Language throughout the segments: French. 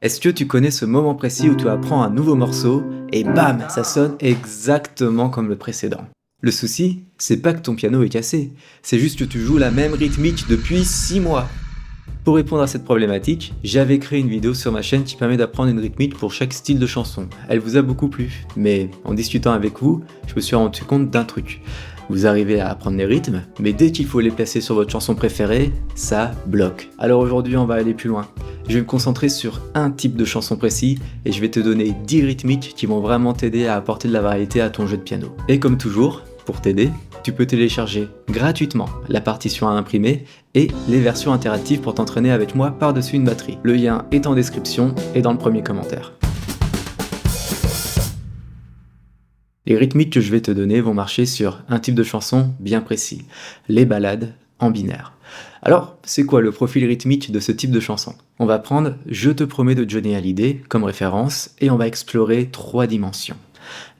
Est-ce que tu connais ce moment précis où tu apprends un nouveau morceau et bam, ça sonne exactement comme le précédent? Le souci, c'est pas que ton piano est cassé, c'est juste que tu joues la même rythmique depuis 6 mois. Pour répondre à cette problématique, j'avais créé une vidéo sur ma chaîne qui permet d'apprendre une rythmique pour chaque style de chanson. Elle vous a beaucoup plu, mais en discutant avec vous, je me suis rendu compte d'un truc. Vous arrivez à apprendre les rythmes, mais dès qu'il faut les placer sur votre chanson préférée, ça bloque. Alors aujourd'hui, on va aller plus loin. Je vais me concentrer sur un type de chanson précis et je vais te donner 10 rythmiques qui vont vraiment t'aider à apporter de la variété à ton jeu de piano. Et comme toujours, pour t'aider, tu peux télécharger gratuitement la partition à imprimer et les versions interactives pour t'entraîner avec moi par-dessus une batterie. Le lien est en description et dans le premier commentaire. Les rythmiques que je vais te donner vont marcher sur un type de chanson bien précis, les ballades en binaire. Alors, c'est quoi le profil rythmique de ce type de chanson? On va prendre Je te promets de Johnny Hallyday comme référence et on va explorer 3 dimensions.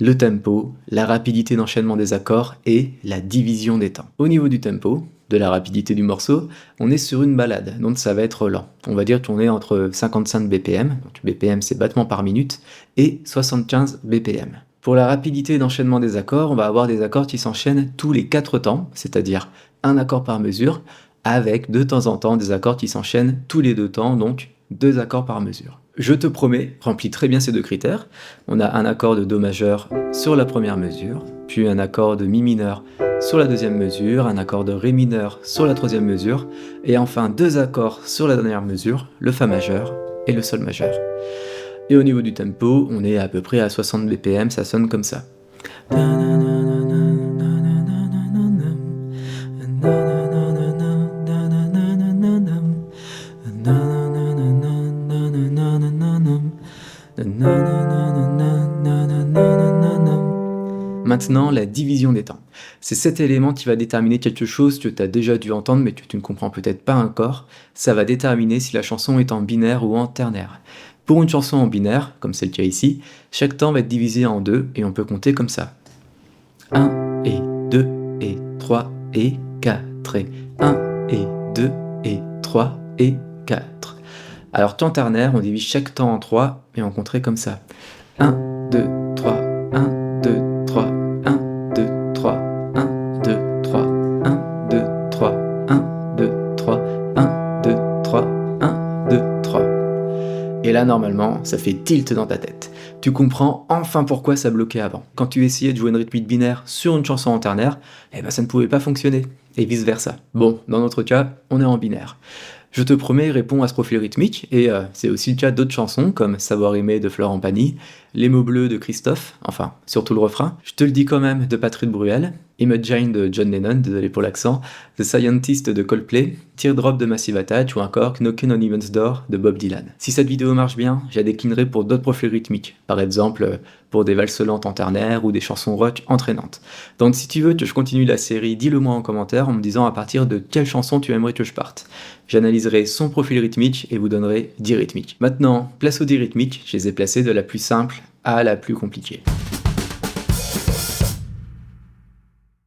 Le tempo, la rapidité d'enchaînement des accords et la division des temps. Au niveau du tempo, de la rapidité du morceau, on est sur une ballade, donc ça va être lent. On va dire qu'on est entre 55 BPM, donc BPM c'est battements par minute, et 75 BPM. Pour la rapidité d'enchaînement des accords, on va avoir des accords qui s'enchaînent tous les 4 temps, c'est-à-dire un accord par mesure, avec de temps en temps des accords qui s'enchaînent tous les 2 temps, donc 2 accords par mesure. Je te promets remplit très bien ces 2 critères. On a un accord de Do majeur sur la première mesure, puis un accord de Mi mineur sur la deuxième mesure, un accord de Ré mineur sur la troisième mesure, et enfin 2 accords sur la dernière mesure, le Fa majeur et le Sol majeur. Et au niveau du tempo, on est à peu près à 60 BPM, ça sonne comme ça. Maintenant, la division des temps. C'est cet élément qui va déterminer quelque chose que tu as déjà dû entendre mais que tu ne comprends peut-être pas encore. Ça va déterminer si la chanson est en binaire ou en ternaire. Pour une chanson en binaire, comme c'est le cas ici, chaque temps va être divisé en 2 et on peut compter comme ça. 1 et 2 et 3 et 4 et 1 et 2 et 3 et 4. Alors temps ternaire, on divise chaque temps en 3 et on compterait comme ça. 1, 2, 3, 1, 2, 3, 1, 2, 3, 1, 2, 3, 1, 2, 3, 1, 2, 3, 1, 2, 3, 1, 2, 3. Et là, normalement, ça fait tilt dans ta tête. Tu comprends enfin pourquoi ça bloquait avant. Quand tu essayais de jouer une rythmique binaire sur une chanson en ternaire, eh ben ça ne pouvait pas fonctionner. Et vice versa. Bon, dans notre cas, on est en binaire. Je te promets, répond à ce profil rythmique, et c'est aussi le cas d'autres chansons, comme Savoir aimer de Florent Pagny, Les mots bleus de Christophe, enfin, surtout le refrain, Je te le dis quand même de Patrick Bruel, Imagine de John Lennon, désolé pour l'accent, The Scientist de Coldplay, Teardrop de Massive Attack, ou encore Knockin' on Heaven's Door de Bob Dylan. Si cette vidéo marche bien, je la déclinerai pour d'autres profils rythmiques, par exemple pour des valses lentes en ternaire ou des chansons rock entraînantes. Donc si tu veux que je continue la série, dis-le moi en commentaire en me disant à partir de quelle chanson tu aimerais que je parte. J'analyserai son profil rythmique et vous donnerai 10 rythmiques. Maintenant, place aux 10 rythmiques, je les ai placées de la plus simple à la plus compliquée.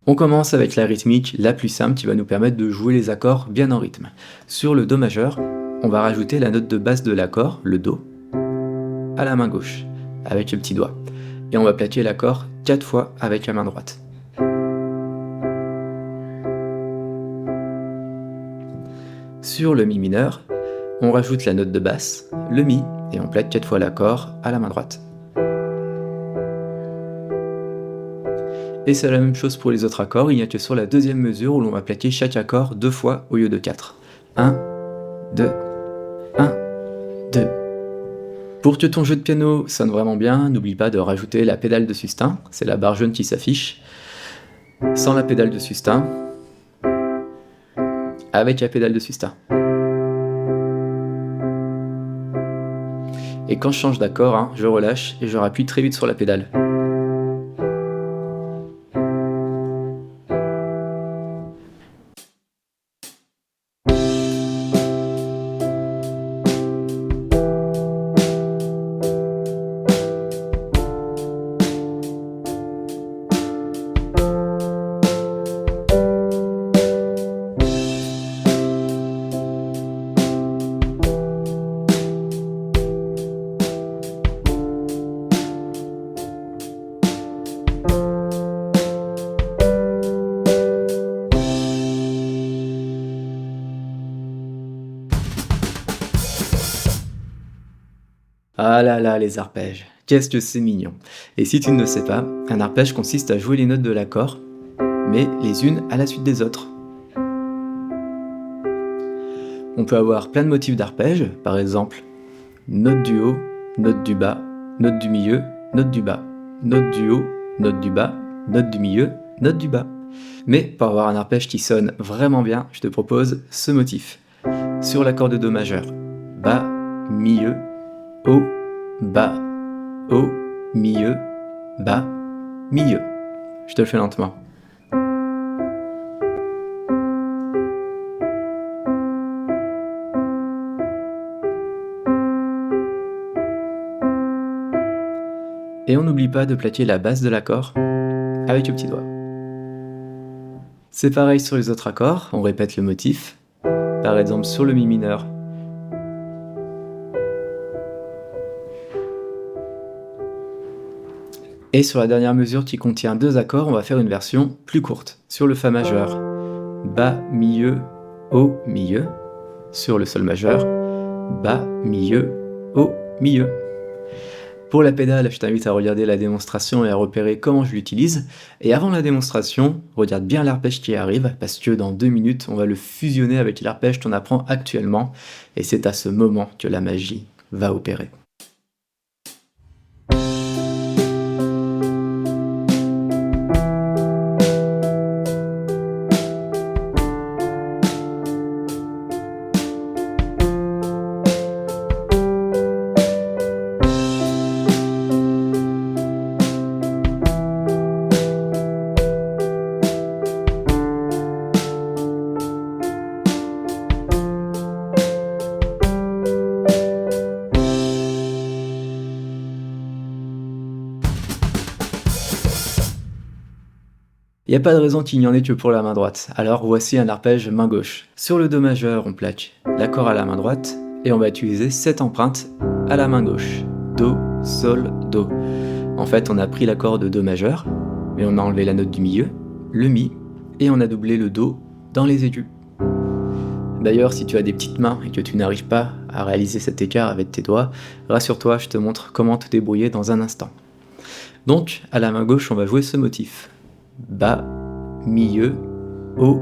On commence avec la rythmique la plus simple qui va nous permettre de jouer les accords bien en rythme. Sur le Do majeur, on va rajouter la note de basse de l'accord, le Do, à la main gauche, avec le petit doigt. Et on va plaquer l'accord 4 fois avec la main droite. Sur le Mi mineur, on rajoute la note de basse, le Mi, et on plaque 4 fois l'accord à la main droite. Et c'est la même chose pour les autres accords, il n'y a que sur la deuxième mesure où l'on va plaquer chaque accord 2 fois au lieu de 4. 1, 2, 1, 2. Pour que ton jeu de piano sonne vraiment bien, n'oublie pas de rajouter la pédale de sustain, c'est la barre jaune qui s'affiche. Sans la pédale de sustain, avec la pédale de sustain. Et quand je change d'accord, je relâche et je rappuie très vite sur la pédale. Ah là là, les arpèges, qu'est-ce que c'est mignon. Et si tu ne le sais pas, un arpège consiste à jouer les notes de l'accord, mais les unes à la suite des autres. On peut avoir plein de motifs d'arpège, par exemple, note du haut, note du bas, note du milieu, note du bas, note du haut, note du bas, note du milieu, note du bas. Mais pour avoir un arpège qui sonne vraiment bien, je te propose ce motif. Sur l'accord de Do majeur, bas, milieu, haut, bas, haut, milieu, bas, milieu. Je te le fais lentement. Et on n'oublie pas de plaquer la base de l'accord avec le petit doigt. C'est pareil sur les autres accords, on répète le motif. Par exemple sur le mi mineur. Et sur la dernière mesure qui contient 2 accords, on va faire une version plus courte. Sur le Fa majeur, bas, milieu, haut, milieu. Sur le Sol majeur, bas, milieu, haut, milieu. Pour la pédale, je t'invite à regarder la démonstration et à repérer comment je l'utilise. Et avant la démonstration, regarde bien l'arpège qui arrive, parce que dans 2 minutes, on va le fusionner avec l'arpège qu'on apprend actuellement. Et c'est à ce moment que la magie va opérer. Il n'y a pas de raison qu'il n'y en ait que pour la main droite, alors voici un arpège main gauche. Sur le Do majeur, on plaque l'accord à la main droite, et on va utiliser cette empreinte à la main gauche. Do, Sol, Do. En fait, on a pris l'accord de Do majeur, mais on a enlevé la note du milieu, le Mi, et on a doublé le Do dans les aigus. D'ailleurs, si tu as des petites mains et que tu n'arrives pas à réaliser cet écart avec tes doigts, rassure-toi, je te montre comment te débrouiller dans un instant. Donc, à la main gauche, on va jouer ce motif. Bas, milieu, haut,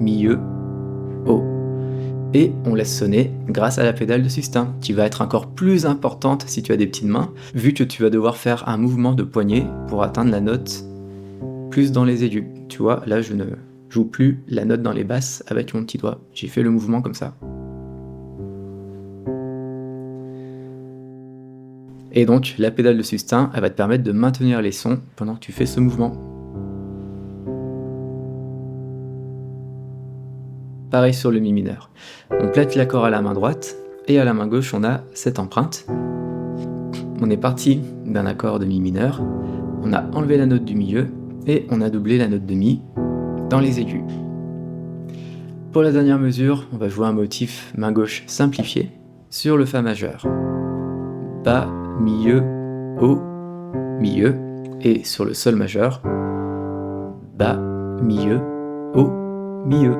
milieu, haut. Et on laisse sonner grâce à la pédale de sustain, qui va être encore plus importante si tu as des petites mains, vu que tu vas devoir faire un mouvement de poignet pour atteindre la note plus dans les aigus. Tu vois, là je ne joue plus la note dans les basses avec mon petit doigt, j'ai fait le mouvement comme ça. Et donc la pédale de sustain, elle va te permettre de maintenir les sons pendant que tu fais ce mouvement. Pareil sur le Mi mineur. On plaque l'accord à la main droite, et à la main gauche on a cette empreinte. On est parti d'un accord de Mi mineur, on a enlevé la note du milieu, et on a doublé la note de Mi dans les aigus. Pour la dernière mesure, on va jouer un motif main gauche simplifié sur le Fa majeur. Bas, milieu, haut, milieu, et sur le Sol majeur, bas, milieu, haut, milieu.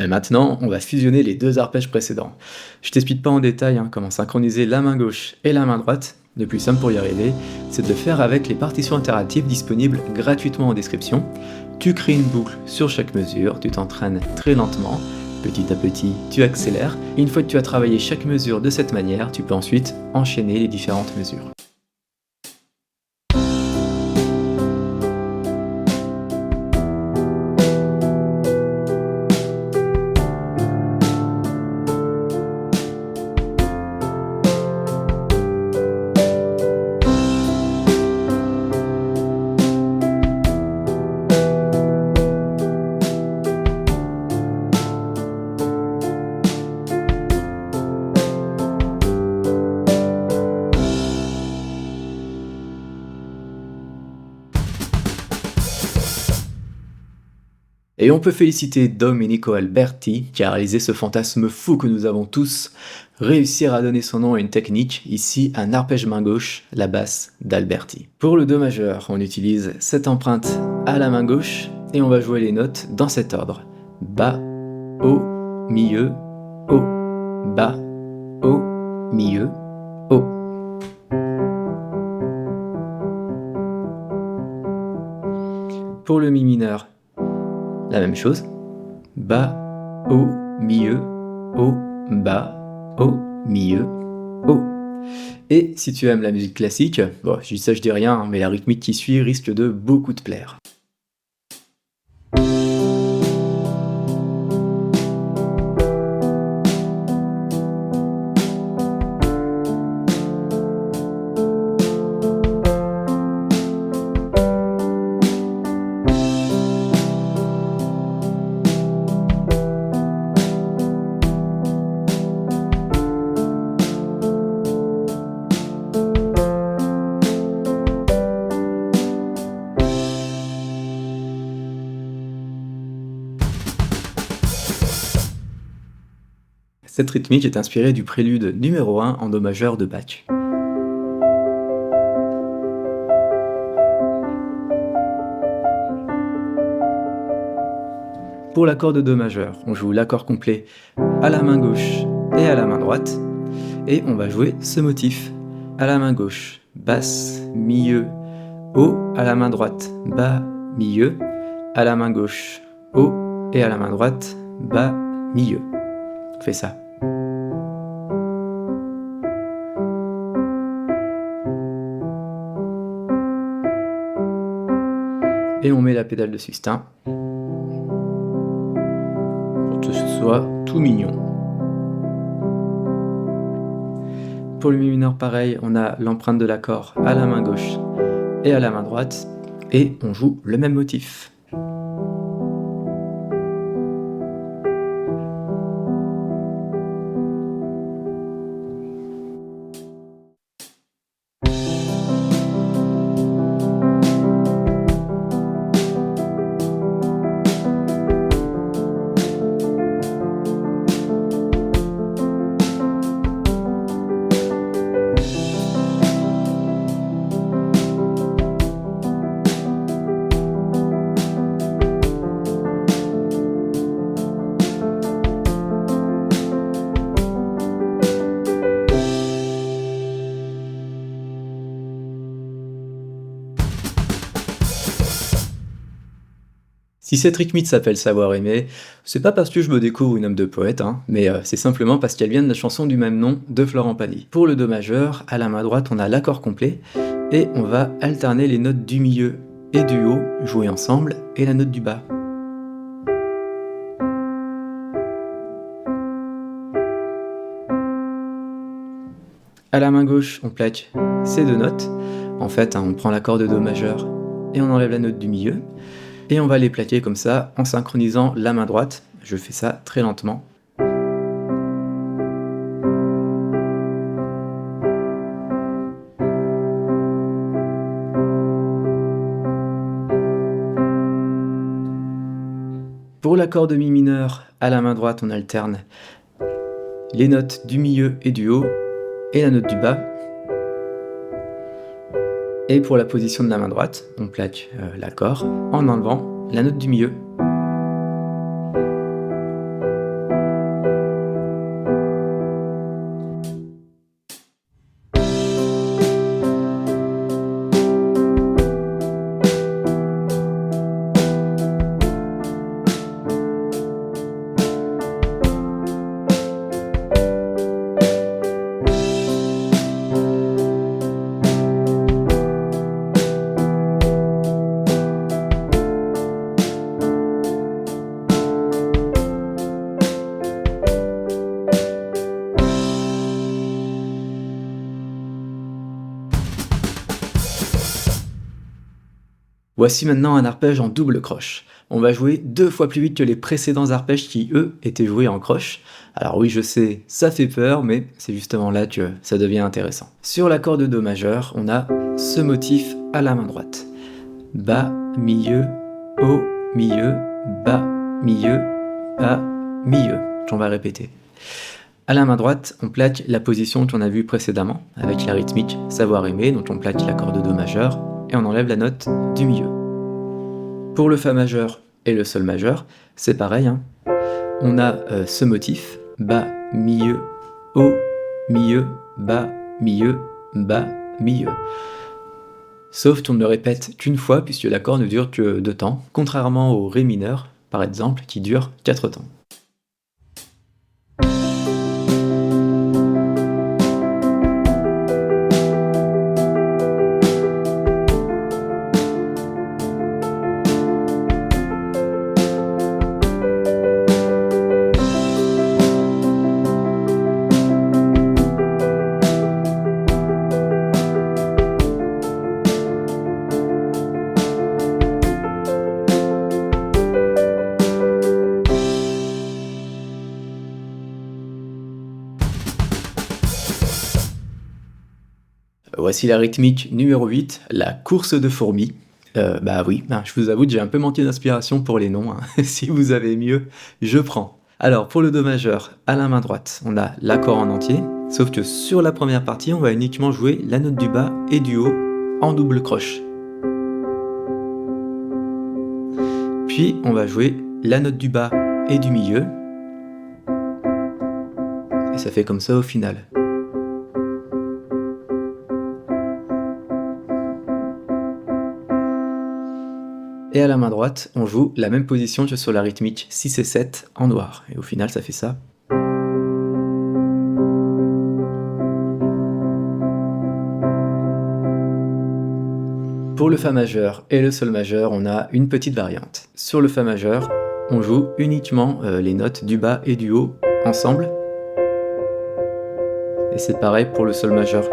Maintenant, on va fusionner les 2 arpèges précédents. Je t'explique pas en détail comment synchroniser la main gauche et la main droite. Le plus simple pour y arriver, c'est de le faire avec les partitions interactives disponibles gratuitement en description. Tu crées une boucle sur chaque mesure, tu t'entraînes très lentement, petit à petit tu accélères, et une fois que tu as travaillé chaque mesure de cette manière, tu peux ensuite enchaîner les différentes mesures. Et on peut féliciter Domenico Alberti qui a réalisé ce fantasme fou que nous avons tous, réussir à donner son nom à une technique, ici un arpège main gauche, la basse d'Alberti. Pour le Do majeur, on utilise cette empreinte à la main gauche et on va jouer les notes dans cet ordre. Bas, Haut, milieu, Haut, bas, Haut, milieu, Haut. Pour le Mi mineur, la même chose. Bas, Haut, milieu, Haut, bas, Haut, milieu, Haut. Et si tu aimes la musique classique, bon, je dis ça, je dis rien, mais la rythmique qui suit risque de beaucoup te plaire. Cette rythmique est inspirée du prélude numéro 1 en Do majeur de Bach. Pour l'accord de Do majeur, on joue l'accord complet à la main gauche et à la main droite, et on va jouer ce motif. À la main gauche, basse, milieu, Haut, à la main droite, bas, milieu, à la main gauche, Haut, et à la main droite, bas, milieu. On fait ça. Et on met la pédale de sustain pour que ce soit tout mignon. Pour le Mi mineur, pareil, on a l'empreinte de l'accord à la main gauche et à la main droite, et on joue le même motif. Si cette rythmique s'appelle Savoir aimer, c'est pas parce que je me découvre une âme de poète, mais c'est simplement parce qu'elle vient de la chanson du même nom de Florent Pagny. Pour le Do majeur, à la main droite, on a l'accord complet, et on va alterner les notes du milieu et du haut, jouées ensemble, et la note du bas. À la main gauche, on plaque ces deux notes. En fait, on prend l'accord de Do majeur et on enlève la note du milieu. Et on va les plaquer comme ça, en synchronisant la main droite. Je fais ça très lentement. Pour l'accord de Mi mineur, à la main droite, on alterne les notes du milieu et du haut, et la note du bas. Et pour la position de la main droite, on plaque l'accord en enlevant la note du milieu. Voici maintenant un arpège en double croche. On va jouer 2 fois plus vite que les précédents arpèges qui, eux, étaient joués en croche. Alors oui, je sais, ça fait peur, mais c'est justement là que ça devient intéressant. Sur l'accord de Do majeur, on a ce motif à la main droite. Bas, milieu, haut, milieu, bas, milieu, bas, milieu. On va répéter. À la main droite, on plaque la position qu'on a vue précédemment, avec la rythmique savoir aimer, donc on plaque l'accord de Do majeur, et on enlève la note du milieu. Pour le Fa majeur et le Sol majeur, c'est pareil, hein. On a ce motif, bas, milieu, haut, milieu, bas, milieu, bas, milieu. Sauf qu'on ne le répète qu'une fois, puisque l'accord ne dure que 2 temps, contrairement au Ré mineur, par exemple, qui dure 4 temps. Voici la rythmique numéro 8, la course de fourmis. Bah oui, je vous avoue que j'ai un peu manqué d'inspiration pour les noms, hein. Si vous avez mieux, je prends. Alors pour le Do majeur, à la main droite, on a l'accord en entier, sauf que sur la première partie, on va uniquement jouer la note du bas et du haut en double croche. Puis on va jouer la note du bas et du milieu, et ça fait comme ça au final. Et à la main droite, on joue la même position que sur la rythmique 6 et 7 en noir. Et au final, ça fait ça. Pour le Fa majeur et le Sol majeur, on a une petite variante. Sur le Fa majeur, on joue uniquement les notes du bas et du haut ensemble. Et c'est pareil pour le Sol majeur.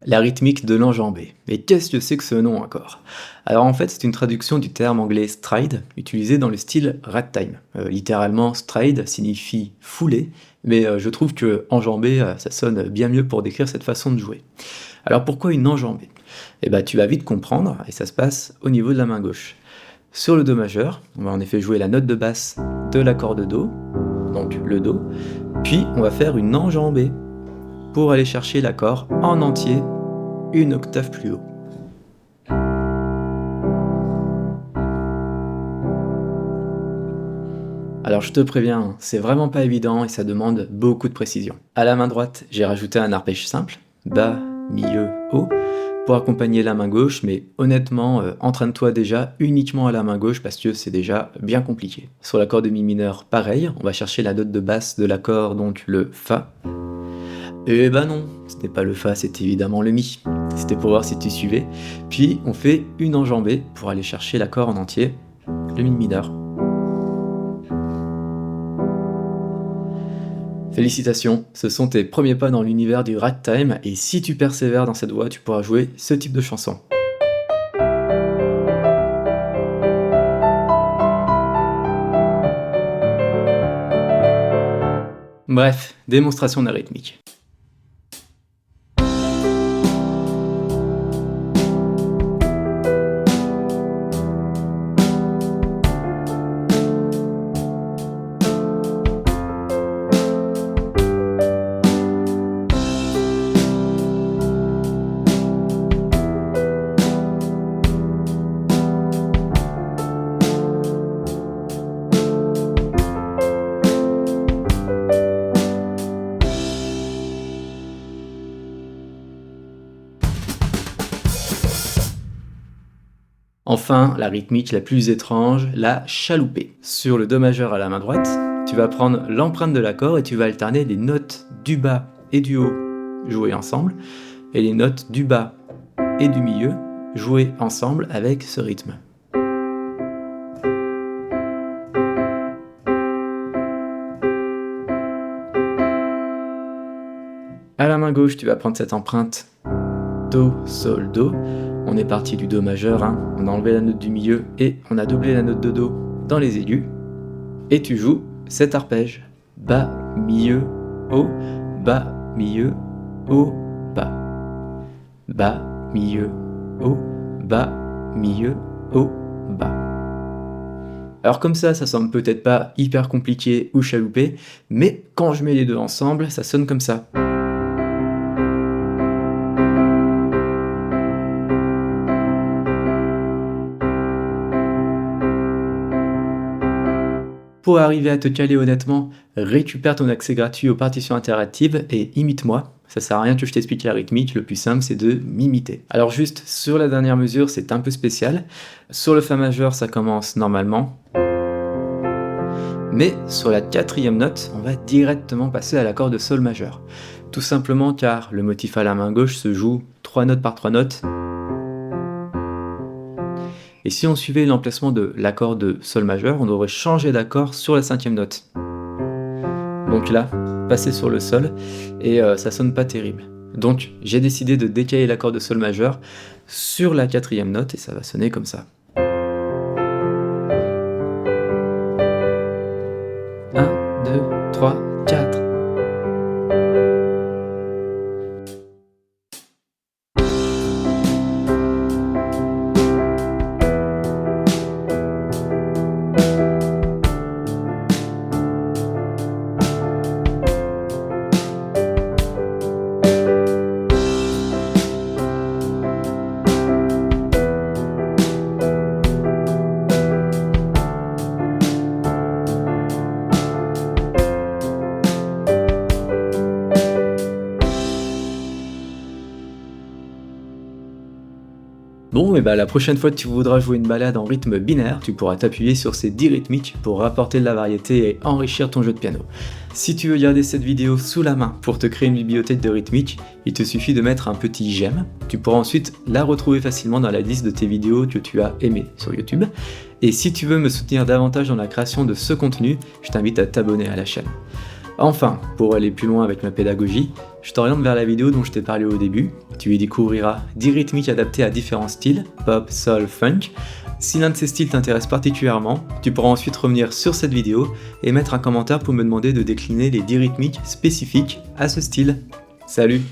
La rythmique de l'enjambé. Mais qu'est-ce que c'est que ce nom encore? Alors en fait, c'est une traduction du terme anglais stride, utilisé dans le style ragtime. Littéralement, stride signifie fouler, mais je trouve que enjambé, ça sonne bien mieux pour décrire cette façon de jouer. Alors pourquoi une enjambée? Eh ben, tu vas vite comprendre, et ça se passe au niveau de la main gauche. Sur le Do majeur, on va en effet jouer la note de basse de l'accord de Do, donc le Do, puis on va faire une enjambée pour aller chercher l'accord en entier une octave plus haut. Alors je te préviens, c'est vraiment pas évident et ça demande beaucoup de précision. À la main droite, j'ai rajouté un arpège simple, bas, milieu, haut, pour accompagner la main gauche, mais honnêtement, entraîne-toi déjà uniquement à la main gauche parce que c'est déjà bien compliqué. Sur l'accord de Mi mineur, pareil, on va chercher la note de basse de l'accord, donc le Fa. Et bah non, ce n'est pas le Fa, c'est évidemment le Mi. C'était pour voir si tu suivais. Puis on fait une enjambée pour aller chercher l'accord en entier, le Mi mineur. Félicitations, ce sont tes premiers pas dans l'univers du ragtime, et si tu persévères dans cette voie, tu pourras jouer ce type de chanson. Bref, démonstration de la rythmique. Enfin, la rythmique la plus étrange, la chaloupée. Sur le Do majeur à la main droite, tu vas prendre l'empreinte de l'accord et tu vas alterner les notes du bas et du haut jouées ensemble, et les notes du bas et du milieu jouées ensemble avec ce rythme. À la main gauche, tu vas prendre cette empreinte Do, Sol, Do. On est parti du Do majeur, on a enlevé la note du milieu et on a doublé la note de Do dans les aigus. Et tu joues cet arpège. Bas, milieu, haut, bas, milieu, haut, bas. Bas, milieu, haut, bas, milieu, haut, bas. Alors comme ça semble peut-être pas hyper compliqué ou chaloupé, mais quand je mets les deux ensemble, ça sonne comme ça. Pour arriver à te caler honnêtement, récupère ton accès gratuit aux partitions interactives et imite-moi. Ça sert à rien que je t'explique la rythmique, le plus simple c'est de m'imiter. Alors juste, sur la dernière mesure, c'est un peu spécial. Sur le Fa majeur, ça commence normalement. Mais sur la 4e note, on va directement passer à l'accord de Sol majeur. Tout simplement car le motif à la main gauche se joue 3 notes par 3 notes. Et si on suivait l'emplacement de l'accord de Sol majeur, on devrait changer d'accord sur la 5e note. Donc là, passer sur le Sol, et ça sonne pas terrible. Donc j'ai décidé de décaler l'accord de Sol majeur sur la 4e note, et ça va sonner comme ça. 1, 2, 3, 4. Bon, et bah la prochaine fois que tu voudras jouer une balade en rythme binaire, tu pourras t'appuyer sur ces 10 rythmiques pour rapporter de la variété et enrichir ton jeu de piano. Si tu veux garder cette vidéo sous la main pour te créer une bibliothèque de rythmiques, il te suffit de mettre un petit j'aime. Tu pourras ensuite la retrouver facilement dans la liste de tes vidéos que tu as aimées sur YouTube. Et si tu veux me soutenir davantage dans la création de ce contenu, je t'invite à t'abonner à la chaîne. Enfin, pour aller plus loin avec ma pédagogie, je t'oriente vers la vidéo dont je t'ai parlé au début. Tu y découvriras 10 rythmiques adaptées à différents styles, pop, soul, funk. Si l'un de ces styles t'intéresse particulièrement, tu pourras ensuite revenir sur cette vidéo et mettre un commentaire pour me demander de décliner les 10 rythmiques spécifiques à ce style. Salut!